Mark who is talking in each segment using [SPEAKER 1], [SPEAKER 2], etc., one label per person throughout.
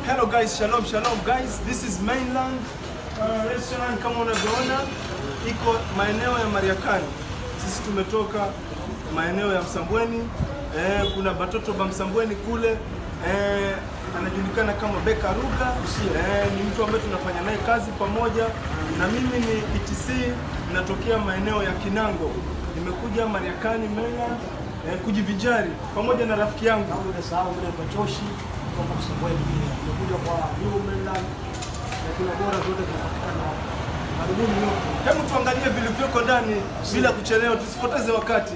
[SPEAKER 1] Hello guys, shalom guys. This is Mainland restaurant kama unavyoona iko maeneo ya Mariakani. Sisi tumetoka maeneo ya Msambweni. Kuna batoto ba Msambweni kule. Anajulikana kama Beka Ruga. Ni mtu ambaye tunafanya naye kazi pamoja. Na mimi ni ETC, natokea maeneo ya Kinango. Nimekuja Mariakani Mainland kujivinjari pamoja na rafiki yangu.
[SPEAKER 2] Nimesahau ile Bachoshi kutoka Msambweni. Nimekuja kwa New Mainland na kuna bora zote zinapatikana. Karibuni yote.
[SPEAKER 1] Hebu tuangalie vilivyoko ndani bila kuchelewa, tusipoteze wakati.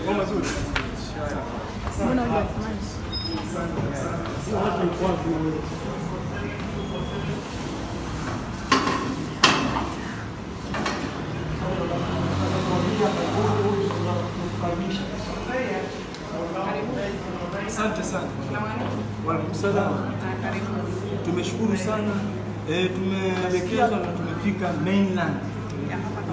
[SPEAKER 1] Mama zuri.
[SPEAKER 3] Mbona hujafanya?
[SPEAKER 2] Sio watu kwa vile.
[SPEAKER 1] Asante sana. Waalaikumsalam. Tumeshukuru sana. Tumeelekezwa na tumefika Mainland.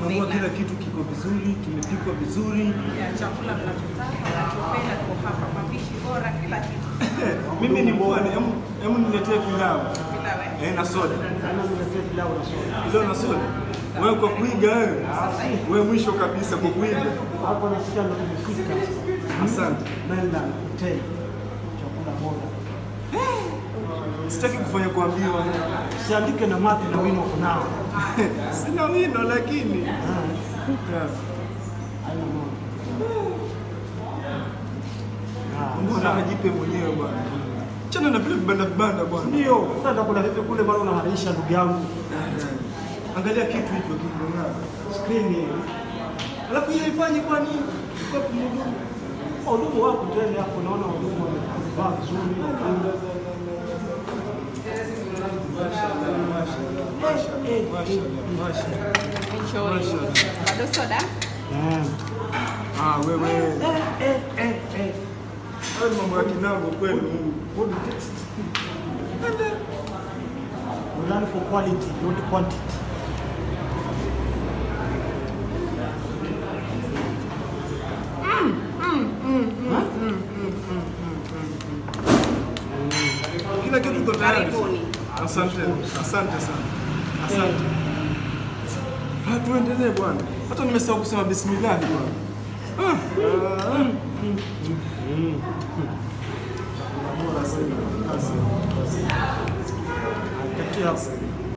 [SPEAKER 1] Tunaona kila kitu kiko vizuri, kimepikwa vizuri.
[SPEAKER 3] Chakula tunachotaka, tunachopenda kwa hapa, mapishi bora, kila kitu.
[SPEAKER 1] Mimi ni mbwana, hebu niletee pilau.
[SPEAKER 3] Pilau.
[SPEAKER 1] Na soda.
[SPEAKER 2] Niletee pilau na soda.
[SPEAKER 1] Pilau na soda. Wewe kwa kuiga wewe. Wewe mwisho kabisa kwa kuiga.
[SPEAKER 2] Hapo nasikia ndo tumefika.
[SPEAKER 1] Asante.
[SPEAKER 2] Mainland Hotel. Chakula bora.
[SPEAKER 1] Sitaki kufanya kuambiwa.
[SPEAKER 2] Siandike na mate na wino kunao.
[SPEAKER 1] Sina wino lakini.
[SPEAKER 2] Haina mambo.
[SPEAKER 1] Mbona ajipe mwenyewe bwana. Chana na vile vibanda bwana.
[SPEAKER 2] Ndio, sasa kuna vipi kule bado unaharisha ndugu yangu.
[SPEAKER 1] Angalia kitu hicho kinona.
[SPEAKER 2] Screen hii.
[SPEAKER 1] Alafu yeye ifanye kwa nini? Kwa kumhudumu.
[SPEAKER 2] Wahudumu wako tena hapo, naona wahudumu wamevaa vizuri.
[SPEAKER 3] Bado soda?
[SPEAKER 1] Wewe. Hayo mambo ya Kinango kweli.
[SPEAKER 2] Good taste. We learn for quality, not quantity.
[SPEAKER 1] Kila kitu kiko tayari.
[SPEAKER 3] Karibuni.
[SPEAKER 1] Asante sana. Asante. Tuendelee bwana. Hata nimesahau kusema bismillah bwana.
[SPEAKER 2] Kati